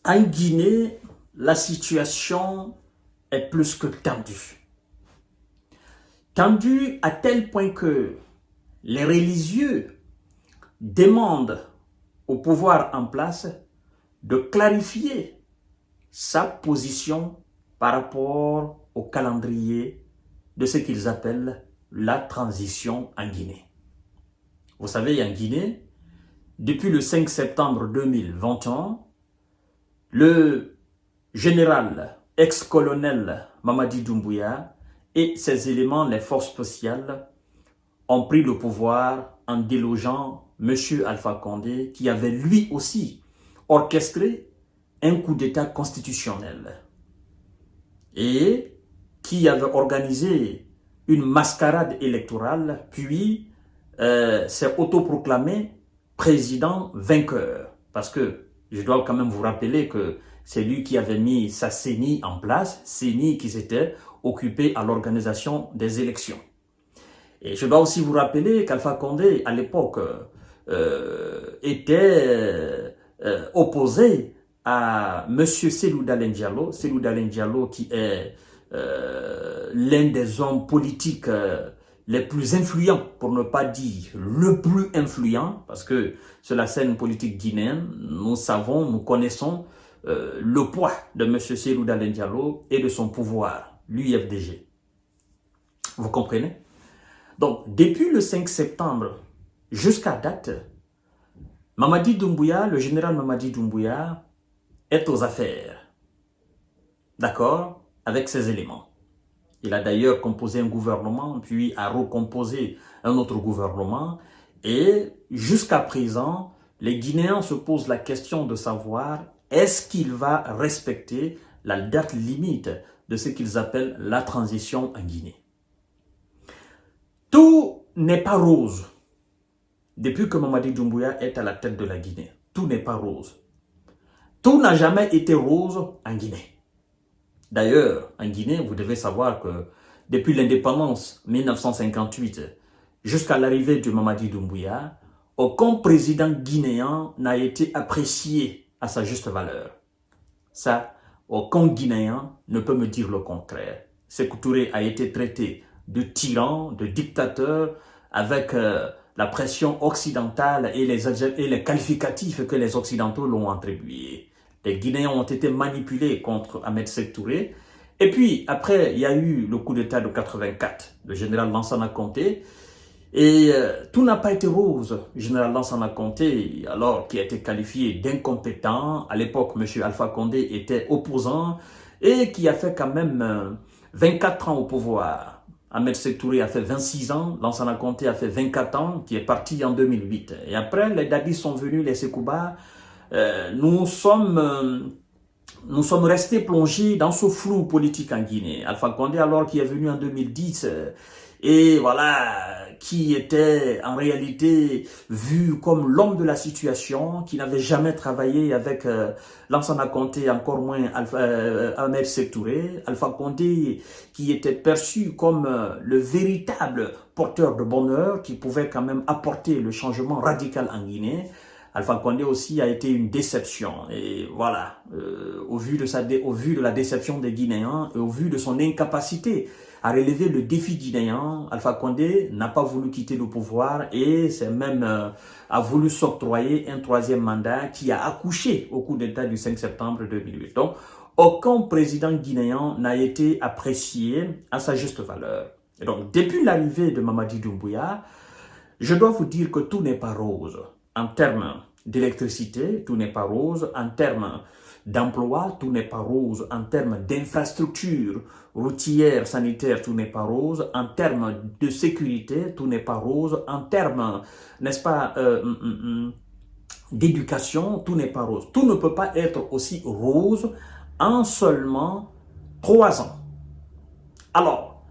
En Guinée, la situation est plus que tendue. Tendue à tel point que les religieux demandent au pouvoir en place de clarifier sa position par rapport au calendrier de ce qu'ils appellent la transition en Guinée. Vous savez, en Guinée, depuis le 5 septembre 2021, le général ex-colonel Mamadi Doumbouya et ses éléments, les forces spéciales, ont pris le pouvoir en délogeant M. Alpha Condé, qui avait lui aussi orchestré un coup d'État constitutionnel et qui avait organisé une mascarade électorale, puis s'est autoproclamé président vainqueur. Parce que je dois quand même vous rappeler que c'est lui qui avait mis sa CENI en place, CENI qui s'était occupé à l'organisation des élections. Et je dois aussi vous rappeler qu'Alpha Condé, à l'époque, était opposé à M. Cellou Dalein Diallo qui est l'un des hommes politiques les plus influents, pour ne pas dire le plus influent, parce que sur la scène politique guinéenne, nous savons, nous connaissons le poids de M. Cellou Dalein Diallo et de son pouvoir, l'UFDG. Vous comprenez? Donc, depuis le 5 septembre jusqu'à date, Mamadi Doumbouya, le général Mamadi Doumbouya, est aux affaires. D'accord? Avec ses éléments. Il a d'ailleurs composé un gouvernement, puis a recomposé un autre gouvernement. Et jusqu'à présent, les Guinéens se posent la question de savoir est-ce qu'il va respecter la date limite de ce qu'ils appellent la transition en Guinée. Tout n'est pas rose. Depuis que Mamadi Doumbouya est à la tête de la Guinée, tout n'est pas rose. Tout n'a jamais été rose en Guinée. D'ailleurs, en Guinée, vous devez savoir que depuis l'indépendance 1958 jusqu'à l'arrivée de Mamadi Doumbouya, aucun président guinéen n'a été apprécié à sa juste valeur. Ça, aucun Guinéen ne peut me dire le contraire. Sékou Touré a été traité de tyran, de dictateur, avec la pression occidentale et les qualificatifs que les Occidentaux l'ont attribués. Les Guinéens ont été manipulés contre Ahmed Sékou Touré. Et puis, après, il y a eu le coup d'État de 84, le général Lansana Conté. Et tout n'a pas été rose. Le général Lansana Conté, alors qui a été qualifié d'incompétent, à l'époque, M. Alpha Condé était opposant et qui a fait quand même 24 ans au pouvoir. Ahmed Sékou Touré a fait 26 ans, Lansana Conté a fait 24 ans, qui est parti en 2008. Et après, les Dadis sont venus, les Sekouba. Nous sommes restés plongés dans ce flou politique en Guinée. Alpha Condé, alors qui est venu en 2010, et voilà, qui était en réalité vu comme l'homme de la situation, qui n'avait jamais travaillé avec Lansana Conté, encore moins Ahmed Sékou Touré. Alpha Condé, qui était perçu comme le véritable porteur de bonheur, qui pouvait quand même apporter le changement radical en Guinée. Alpha Condé aussi a été une déception. Et voilà, au vu de la déception des Guinéens et au vu de son incapacité à relever le défi guinéen, Alpha Condé n'a pas voulu quitter le pouvoir et c'est même a voulu s'octroyer un troisième mandat qui a accouché au coup d'État du 5 septembre 2008. Donc, aucun président guinéen n'a été apprécié à sa juste valeur. Et donc, depuis l'arrivée de Mamadi Doumbouya, je dois vous dire que tout n'est pas rose. En termes d'électricité, tout n'est pas rose. En termes d'emploi, tout n'est pas rose. En termes d'infrastructures routières, sanitaires, tout n'est pas rose. En termes de sécurité, tout n'est pas rose. En termes, n'est-ce pas, d'éducation, tout n'est pas rose. Tout ne peut pas être aussi rose en seulement 3 ans. Alors,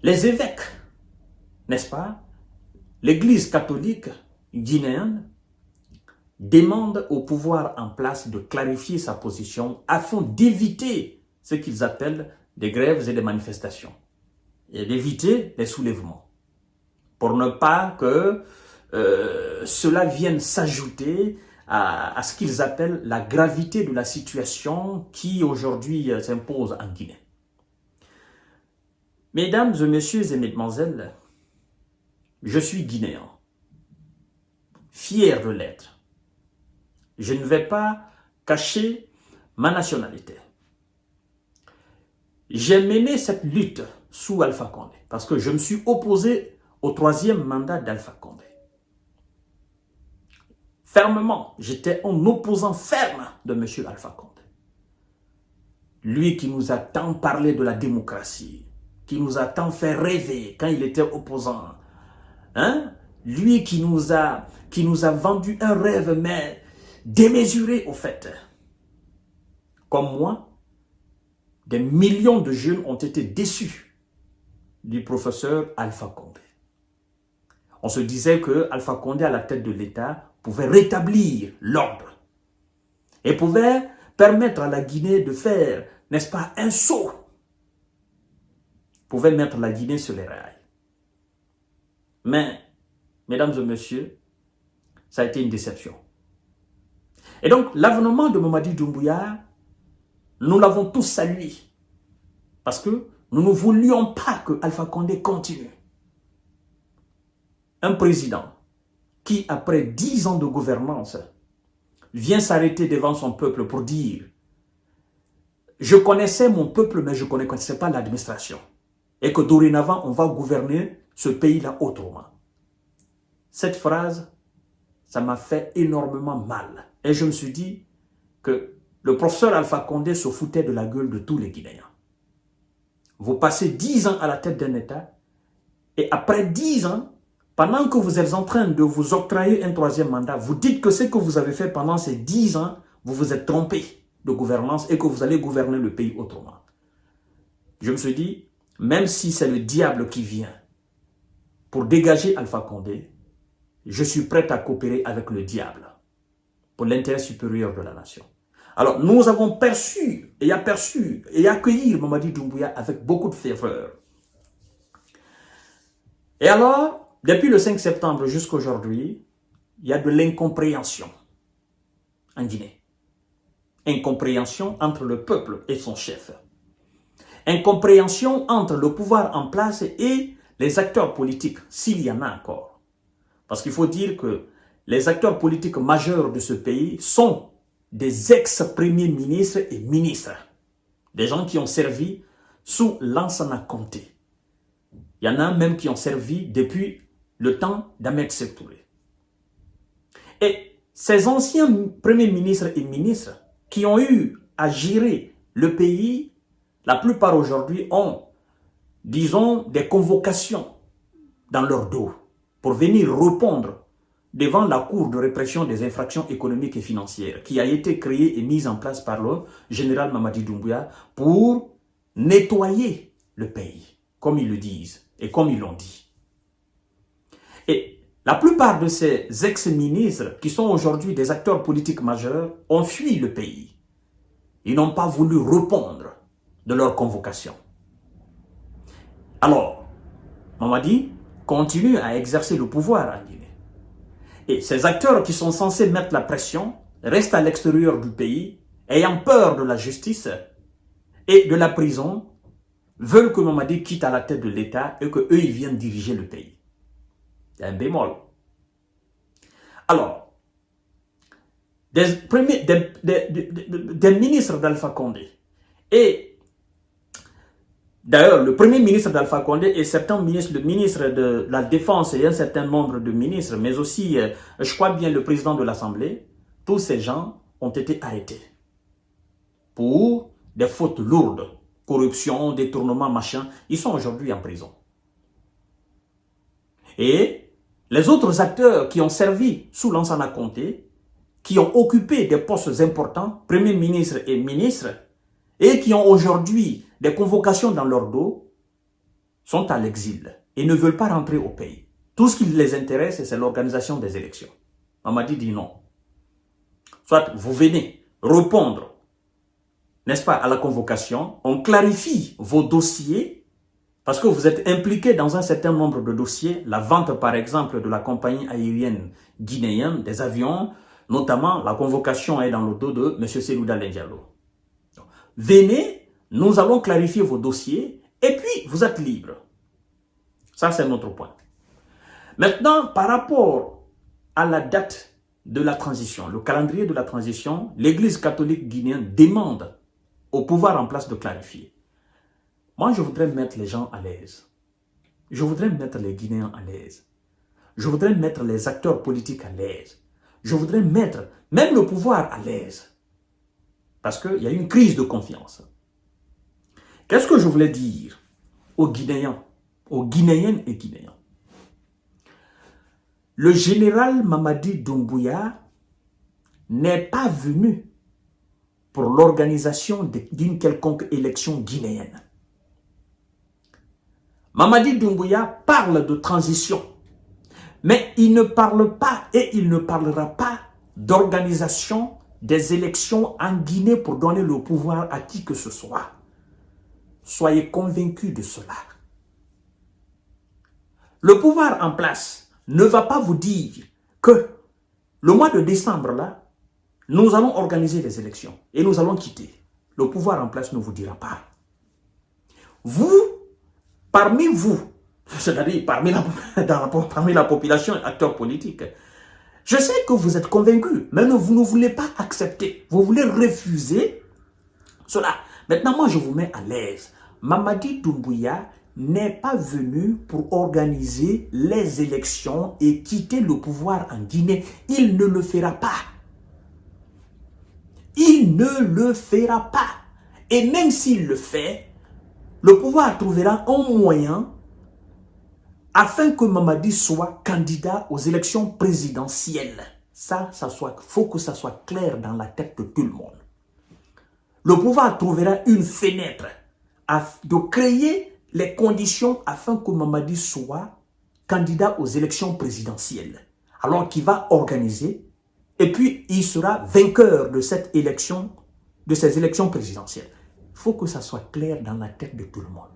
les évêques, n'est-ce pas, l'Église catholique guinéenne demande au pouvoir en place de clarifier sa position afin d'éviter ce qu'ils appellent des grèves et des manifestations et d'éviter les soulèvements pour ne pas que cela vienne s'ajouter à ce qu'ils appellent la gravité de la situation qui aujourd'hui s'impose en Guinée. Mesdames et messieurs et mesdemoiselles, je suis guinéen, fier de l'être. Je ne vais pas cacher ma nationalité. J'ai mené cette lutte sous Alpha Condé parce que je me suis opposé au 3e mandat d'Alpha Condé. Fermement, j'étais un opposant ferme de M. Alpha Condé. Lui qui nous a tant parlé de la démocratie, qui nous a tant fait rêver quand il était opposant. Hein? Lui qui nous a vendu un rêve, mais démesuré au fait. Comme moi, des millions de jeunes ont été déçus du professeur Alpha Condé. On se disait que Alpha Condé, à la tête de l'État, pouvait rétablir l'ordre et pouvait permettre à la Guinée de faire, n'est-ce pas, un saut. Pouvait mettre la Guinée sur les rails. Mais, mesdames et messieurs, ça a été une déception. Et donc, l'avènement de Mamadi Doumbouya, nous l'avons tous salué. Parce que nous ne voulions pas que Alpha Condé continue. Un président qui, après 10 ans de gouvernance, vient s'arrêter devant son peuple pour dire « Je connaissais mon peuple, mais je ne connaissais pas l'administration. Et que dorénavant, on va gouverner ce pays-là autrement. » Cette phrase, ça m'a fait énormément mal. Et je me suis dit que le professeur Alpha Condé se foutait de la gueule de tous les Guinéens. Vous passez 10 ans à la tête d'un État et après 10 ans, pendant que vous êtes en train de vous octroyer un 3e mandat, vous dites que ce que vous avez fait pendant ces 10 ans, vous vous êtes trompé de gouvernance et que vous allez gouverner le pays autrement. Je me suis dit, même si c'est le diable qui vient pour dégager Alpha Condé, je suis prêt à coopérer avec le diable pour l'intérêt supérieur de la nation. Alors, nous avons perçu et accueilli Mamadi Doumbouya avec beaucoup de ferveur. Et alors, depuis le 5 septembre jusqu'à aujourd'hui, il y a de l'incompréhension en Guinée. Incompréhension entre le peuple et son chef. Incompréhension entre le pouvoir en place et les acteurs politiques, s'il y en a encore. Parce qu'il faut dire que les acteurs politiques majeurs de ce pays sont des ex-premiers ministres et ministres. Des gens qui ont servi sous Lansana Conté. Il y en a même qui ont servi depuis le temps d'Ahmed Sékou Touré. Et ces anciens premiers ministres et ministres qui ont eu à gérer le pays, la plupart aujourd'hui ont, disons, des convocations dans leur dos pour venir répondre devant la Cour de répression des infractions économiques et financières qui a été créée et mise en place par le général Mamadi Doumbouya pour nettoyer le pays, comme ils le disent et comme ils l'ont dit. Et la plupart de ces ex-ministres qui sont aujourd'hui des acteurs politiques majeurs ont fui le pays. Ils n'ont pas voulu répondre de leur convocation. Alors, Mamadi continue à exercer le pouvoir en Guinée. Et ces acteurs qui sont censés mettre la pression restent à l'extérieur du pays, ayant peur de la justice et de la prison, veulent que Mamadi quitte à la tête de l'État et qu'eux, ils viennent diriger le pays. Il y a un bémol. Alors, des ministres d'Alpha Condé et d'ailleurs, le premier ministre d'Alpha Condé et certains ministres, le ministre de la Défense et un certain nombre de ministres, mais aussi, je crois bien, le président de l'Assemblée, tous ces gens ont été arrêtés pour des fautes lourdes, corruption, détournement, machin. Ils sont aujourd'hui en prison. Et les autres acteurs qui ont servi sous Lansana Conté, qui ont occupé des postes importants, premier ministre et ministre, et qui ont aujourd'hui des convocations dans leur dos, sont à l'exil et ne veulent pas rentrer au pays. Tout ce qui les intéresse, c'est l'organisation des élections. Mamadi dit non. Soit vous venez répondre, n'est-ce pas, à la convocation, on clarifie vos dossiers, parce que vous êtes impliqués dans un certain nombre de dossiers, la vente par exemple de la compagnie aérienne guinéenne, des avions, Notamment, la convocation est dans le dos de M. Selouda Diallo. Venez, nous allons clarifier vos dossiers et puis vous êtes libre. Ça, c'est notre point. Maintenant, par rapport à la date de la transition, le calendrier de la transition, l'Église catholique guinéenne demande au pouvoir en place de clarifier. Moi, je voudrais mettre les gens à l'aise. Je voudrais mettre les Guinéens à l'aise. Je voudrais mettre les acteurs politiques à l'aise. Je voudrais mettre même le pouvoir à l'aise. Parce qu'il y a une crise de confiance. Qu'est-ce que je voulais dire aux Guinéens, aux Guinéennes et Guinéens? Le général Mamadi Doumbouya n'est pas venu pour l'organisation d'une quelconque élection guinéenne. Mamadi Doumbouya parle de transition, mais il ne parle pas et il ne parlera pas d'organisation des élections en Guinée pour donner le pouvoir à qui que ce soit. Soyez convaincus de cela. Le pouvoir en place ne va pas vous dire que le mois de décembre, là, nous allons organiser les élections et nous allons quitter. Le pouvoir en place ne vous dira pas. Vous, parmi vous, c'est-à-dire parmi la population et acteurs politiques, je sais que vous êtes convaincus, mais vous ne voulez pas accepter. Vous voulez refuser cela. Maintenant, moi, je vous mets à l'aise. Mamadi Doumbouya n'est pas venu pour organiser les élections et quitter le pouvoir en Guinée. Il ne le fera pas. Il ne le fera pas. Et même s'il le fait, le pouvoir trouvera un moyen afin que Mamadi soit candidat aux élections présidentielles. Faut que ça soit clair dans la tête de tout le monde. Le pouvoir trouvera une fenêtre de créer les conditions afin que Mamadi soit candidat aux élections présidentielles. Alors qu'il va organiser et puis il sera vainqueur de cette élection, de ces élections présidentielles. Il faut que ça soit clair dans la tête de tout le monde.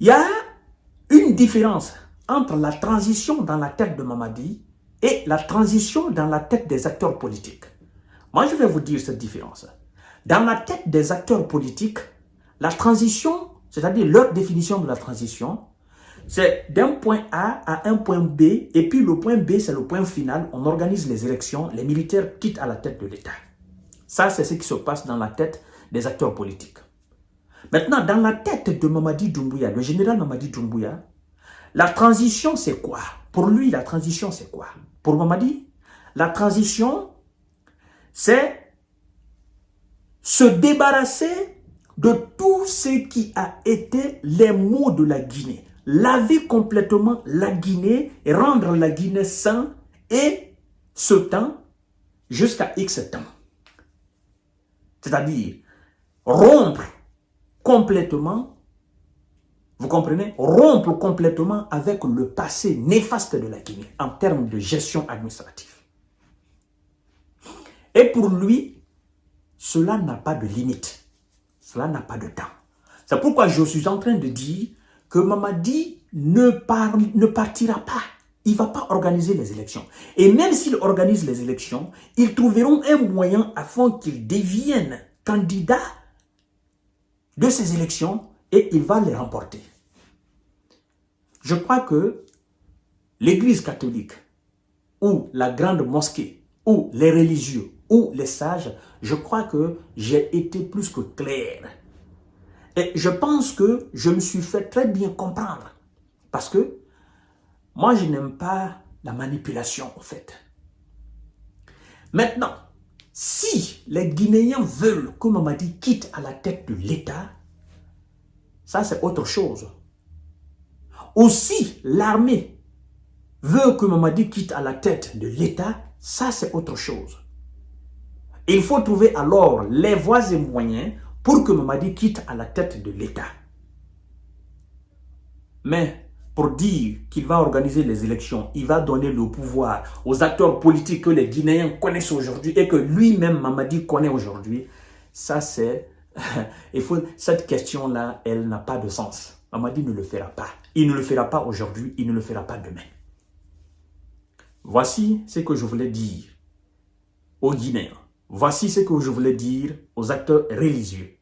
Il y a une différence entre la transition dans la tête de Mamadi et la transition dans la tête des acteurs politiques. Moi, je vais vous dire cette différence. Dans la tête des acteurs politiques, la transition, c'est-à-dire leur définition de la transition, c'est d'un point A à un point B, et puis le point B, c'est le point final. On organise les élections, les militaires quittent à la tête de l'État. Ça, c'est ce qui se passe dans la tête des acteurs politiques. Maintenant, dans la tête de Mamadi Doumbouya, le général Mamadi Doumbouya, la transition, c'est quoi? Pour lui, la transition, c'est quoi? Pour Mamadi, la transition, c'est se débarrasser de tout ce qui a été les maux de la Guinée. Laver complètement la Guinée et rendre la Guinée saine et ce temps jusqu'à X temps. C'est-à-dire rompre complètement, vous comprenez, rompre complètement avec le passé néfaste de la Guinée en termes de gestion administrative. Et pour lui, cela n'a pas de limite, cela n'a pas de temps. C'est pourquoi je suis en train de dire que Mamadi ne partira pas. Il ne va pas organiser les élections. Et même s'il organise les élections, ils trouveront un moyen afin qu'il devienne candidat de ces élections et il va les remporter. Je crois que l'Église catholique ou la grande mosquée ou les religieux ou les sages, je crois que j'ai été plus que clair. Et je pense que je me suis fait très bien comprendre. Parce que moi, je n'aime pas la manipulation, en fait. Maintenant, si les Guinéens veulent que Mamadi quitte à la tête de l'État, ça c'est autre chose. Ou si l'armée veut que Mamadi quitte à la tête de l'État, ça c'est autre chose. Il faut trouver alors les voies et moyens pour que Mamadi quitte à la tête de l'État. Mais pour dire qu'il va organiser les élections, il va donner le pouvoir aux acteurs politiques que les Guinéens connaissent aujourd'hui et que lui-même Mamadi connaît aujourd'hui, ça c'est... cette question-là, elle n'a pas de sens. Mamadi ne le fera pas. Il ne le fera pas aujourd'hui, il ne le fera pas demain. Voici ce que je voulais dire aux Guinéens. Voici ce que je voulais dire aux acteurs religieux.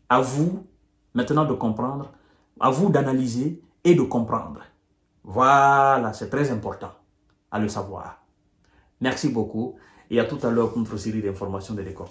À vous maintenant de comprendre, à vous d'analyser et de comprendre. Voilà, c'est très important à le savoir. Merci beaucoup et à tout à l'heure pour notre série d'informations de décortiquage.